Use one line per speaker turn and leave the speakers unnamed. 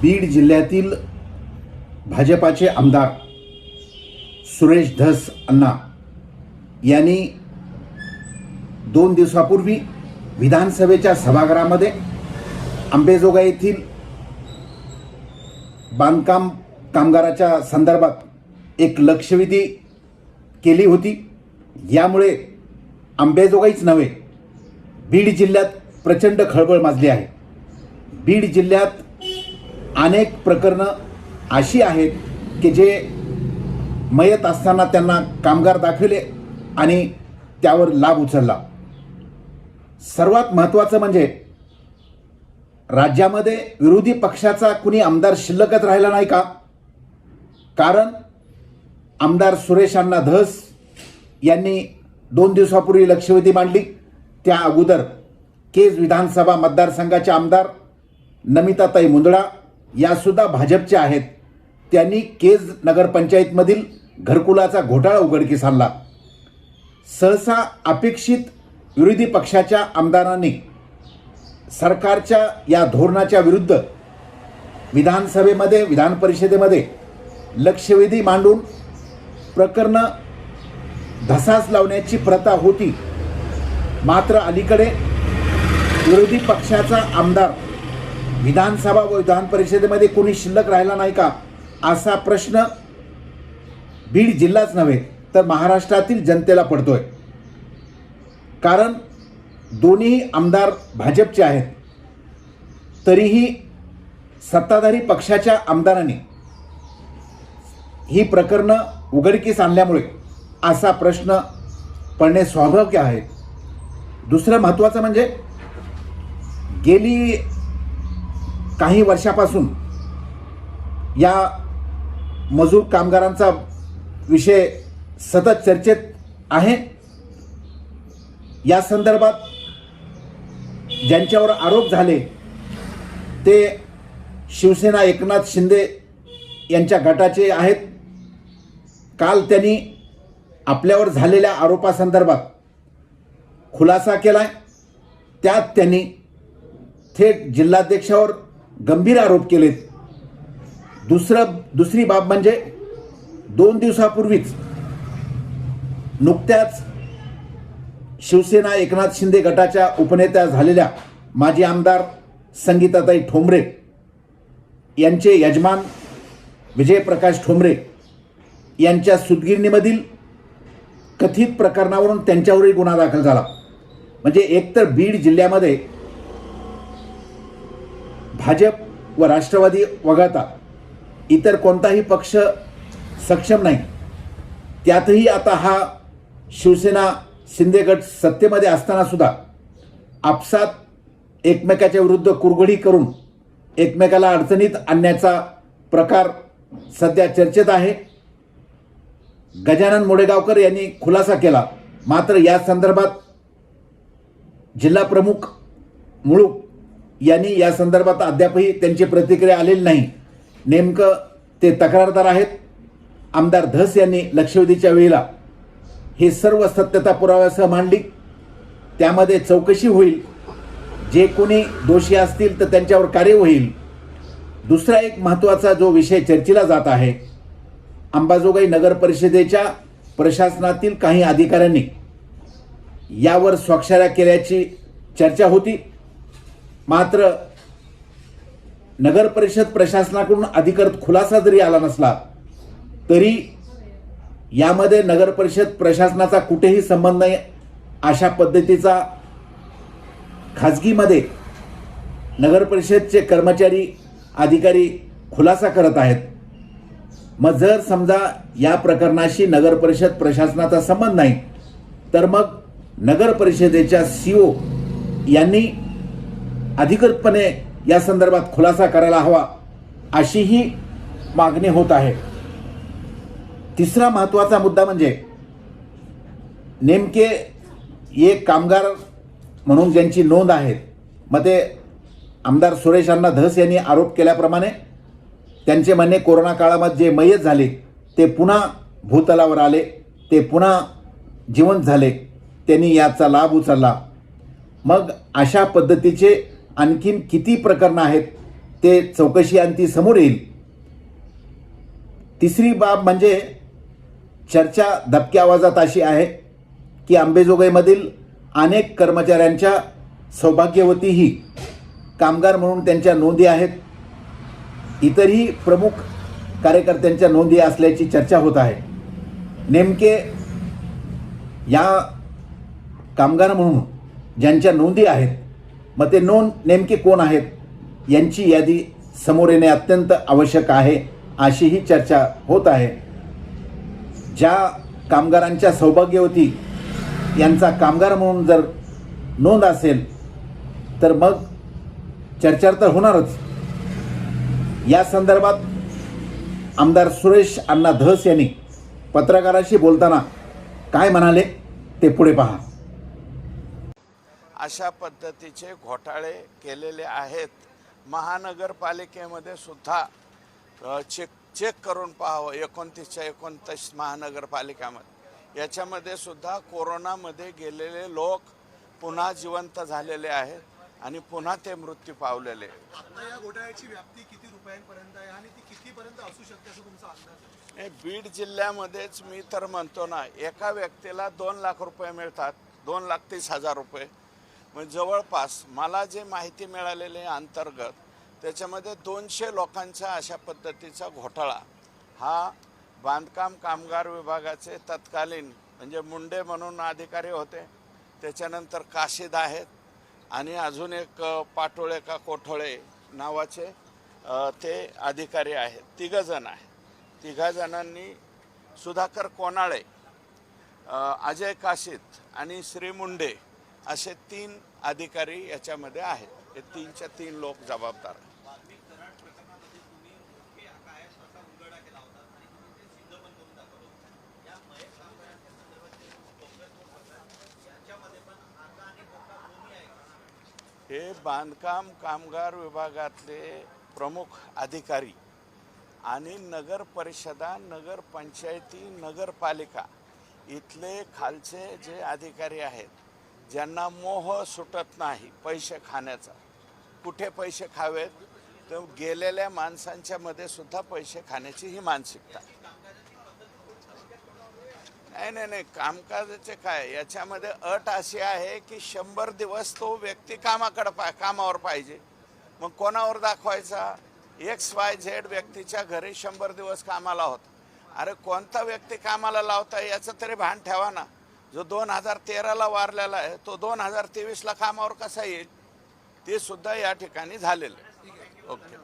बीड जिल्ह्यातील भाजपाचे आमदार सुरेश धस अण्णा यांनी 2 दिवसापूर्वी विधानसभेच्या सभागृहामध्ये अंबेजोगाई येथील बांधकाम कामगाराच्या संदर्भात एक लक्षवेधी केली होती। यामुळे अंबेजोगाईच नव्हे, बीड जिल्ह्यात प्रचंड खळबळ माजली आहे। बीड जिल्ह्यात अनेक प्रकरणं अशी आहेत की जे मयत असताना त्यांना कामगार दाखविले आणि त्यावर लाभ उचलला। सर्वात महत्त्वाचं म्हणजे राज्यामध्ये विरोधी पक्षाचा कुणी आमदार शिल्लकच राहिला नाही का? कारण आमदार सुरेश अण्णा धस यांनी 2 दिवसापूर्वी लक्षवेधी मांडली। त्या अगोदर केज विधानसभा मतदारसंघाचे आमदार नमिताताई मुंदडा या सुद्धा भाजपचे आहेत। त्यांनी केज नगरपंचायतमधील घरकुलाचा घोटाळा उघडकीस आणला। सहसा अपेक्षित विरोधी पक्षाच्या आमदारांनी सरकारच्या या धोरणाच्या विरुद्ध विधानसभेमध्ये विधान परिषदेमध्ये लक्षवेधी मांडून प्रकरणं धसास लावण्याची प्रथा होती। मात्र अलीकडे विरोधी पक्षाचा आमदार विधानसभा व विधान परिषदेमध्ये कोणी शिल्लक राहिला नाही का, असा प्रश्न बीड जिल्हाच नव्हे तर महाराष्ट्रातील जनतेला पडतोय। कारण दोन्ही आमदार भाजपचे आहेत, तरीही सत्ताधारी पक्षाच्या आमदारांनी ही प्रकरणं उघडकीस आणल्यामुळे असा प्रश्न पडणे स्वाभाविक आहे। दुसरं महत्त्वाचं म्हणजे गेली काही वर्षापासून या मजूर कामगारांचा विषय सतत चर्चेत आहे। या संदर्भात ज्यांच्यावर आरोप झाले ते शिवसेना एकनाथ शिंदे यांच्या गटाचे आहेत। काल त्यांनी आपल्यावर झालेल्या आरोपासंदर्भात खुलासा केलाय। त्यात त्यांनी थेट जिल्हाध्यक्षावर गंभीर आरोप केलेत। दुसरी बाब म्हणजे 2 दिवसापूर्वीच नुकत्याच शिवसेना एकनाथ शिंदे गटाच्या उपनेत्या झालेल्या माजी आमदार संगीताताई ठोंबरे यांचे यजमान विजयप्रकाश ठोंबरे यांच्या सूतगिरणीमधील कथित प्रकरणावरून त्यांच्यावरही गुन्हा दाखल झाला। म्हणजे एकतर बीड जिल्ह्यामध्ये भाजप व राष्ट्रवादी वगळता इतर कोणताही पक्ष सक्षम नाही। त्यातही आता हा शिवसेना शिंदे गट सत्तेमध्ये असताना सुद्धा आपसात एकमेकाच्या विरुद्ध कुरघोडी करून एकमेकाला अडचणीत आणण्याचा प्रकार सध्या चर्चेत आहे। गजानन मोडेगावकर यांनी खुलासा केला, मात्र या संदर्भात जिल्हा प्रमुख मुळूक यांनी या संदर्भात अद्यापही त्यांची प्रतिक्रिया आलेली नाही। नेमकं ते तक्रारदार आहेत। आमदार धस यांनी लक्षवेधीच्या वेळेला हे सर्व सत्यता पुराव्यासह मांडली। त्यामध्ये चौकशी होईल, जे कोणी दोषी असतील तर त्यांच्यावर कार्य होईल। दुसरा एक महत्त्वाचा जो विषय चर्चेला जात आहे, अंबाजोगाई नगर परिषदेच्या प्रशासनातील काही अधिकाऱ्यांनी यावर स्वाक्षऱ्या केल्याची चर्चा होती। मात्र नगर परिषद प्रशासनाकडून अधिकृत खुलासा जरी आला नसला तरी यामध्ये नगर परिषद प्रशासनाचा कुठेही संबंध नाही अशा पद्धतीचा खाजगीमध्ये नगर परिषदचे कर्मचारी अधिकारी खुलासा करत आहेत। मग जर समजा या प्रकरणाशी नगर परिषद प्रशासनाचा संबंध नाही तर मग नगर परिषदेच्या CO यांनी अधिकृतपणे या संदर्भात खुलासा करायला हवा, अशीही मागणी होत आहे। तिसरा महत्त्वाचा मुद्दा म्हणजे नेमके एक कामगार म्हणून ज्यांची नोंद आहे, मग ते आमदार सुरेश अण्णा धस यांनी आरोप केल्याप्रमाणे त्यांचे म्हणणे कोरोना काळामध्ये जे मयत झाले ते पुन्हा भूतलावर आले, ते पुन्हा जिवंत झाले, त्यांनी याचा लाभ उचलला। मग अशा पद्धतीचे आणखीन किती प्रकरणं आहेत ते चौकशी आणि ती समोर येईल. तिसरी बाब म्हणजे चर्चा दबक्या आवाजात अशी आहे की अंबाजोगाईमधील अनेक कर्मचाऱ्यांच्या सौभाग्यवतीही कामगार म्हणून त्यांच्या नोंदी आहेत. इतरही प्रमुख कार्यकर्त्यांच्या नोंदी असल्याची चर्चा होत आहे. नेमके या कामगार म्हणून ज्यांच्या नोंदी आहेत, मग ते नोंद नेमके कोण आहेत यांची यादी समोर येणे अत्यंत आवश्यक आहे, अशीही चर्चा होत आहे. ज्या कामगारांच्या सौभाग्यवती यांचा कामगार म्हणून जर नोंद असेल तर मग चर्चा तर होणारच. या संदर्भात आमदार सुरेश अण्णा धस यांनी पत्रकारांशी बोलताना काय म्हणाले ते पुढे पहा.
अशा पद्धतीचे घोटाळे केलेले आहेत. महानगरपालिकेमध्ये सुद्धा चेक करून पाहावं. 29च्या 29 महानगरपालिकामध्ये याच्यामध्ये सुद्धा कोरोनामध्ये गेलेले लोक पुन्हा जिवंत झालेले आहेत आणि पुन्हा ते मृत्यू पावलेले.
आता या घोटाळ्याची व्याप्ती किती रुपयांपर्यंत आहे आणि ती कितीपर्यंत असू शकते असं तुमचा अंदाज आहे?
बीड जिल्ह्यामध्येच मी तर म्हणतो ना, एका व्यक्तीला 2 लाख रुपये मिळतात, 2,30,000 रुपये. म्हणजे जवळपास मला जे माहिती मिळालेली अंतर्गत त्याच्यामध्ये 200 लोकांचा अशा पद्धतीचा घोटाळा हा बांधकाम कामगार विभागाचे तत्कालीन म्हणजे मुंडे म्हणून अधिकारी होते, त्याच्यानंतर काशीद आहेत आणि अजून एक पाटोळे का कोठोळे नावाचे ते अधिकारी आहेत. 3 जण आहेत. 3 जणांनी सुधाकर कोनाळे, अजय काशीद आणि श्री मुंडे असे 3 अधिकारी याच्यामध्ये आहेत. हे 3च्या 3 लोक जबाबदार आहेत. हे बांधकाम कामगार विभागातले प्रमुख अधिकारी आणि नगर परिषदा, नगर पंचायती, नगरपालिका इथले खालचे जे अधिकारी आहेत, ज्यांना मोह सुटत नाही पैसे खाण्याचा. कुठे पैसे खावेत तर गेलेल्या माणसांच्या मध्ये सुद्धा पैसे खाण्याची ही मानसिकता. नाही, कामकाजाचे काय याच्यामध्ये अट अशी आहे की 100 दिवस तो व्यक्ती कामावर पाहिजे. मग कोणावर दाखवायचा? XYZ व्यक्तीच्या घरी 100 दिवस कामाला होता. अरे कोणता व्यक्ती कामाला लावता याचं तरी भान ठेवा ना. जो 2013ला वारलेला आहे तो 2023ला कामावर कसा येईल? ते सुद्धा या ठिकाणी झालेलं आहे. ओके.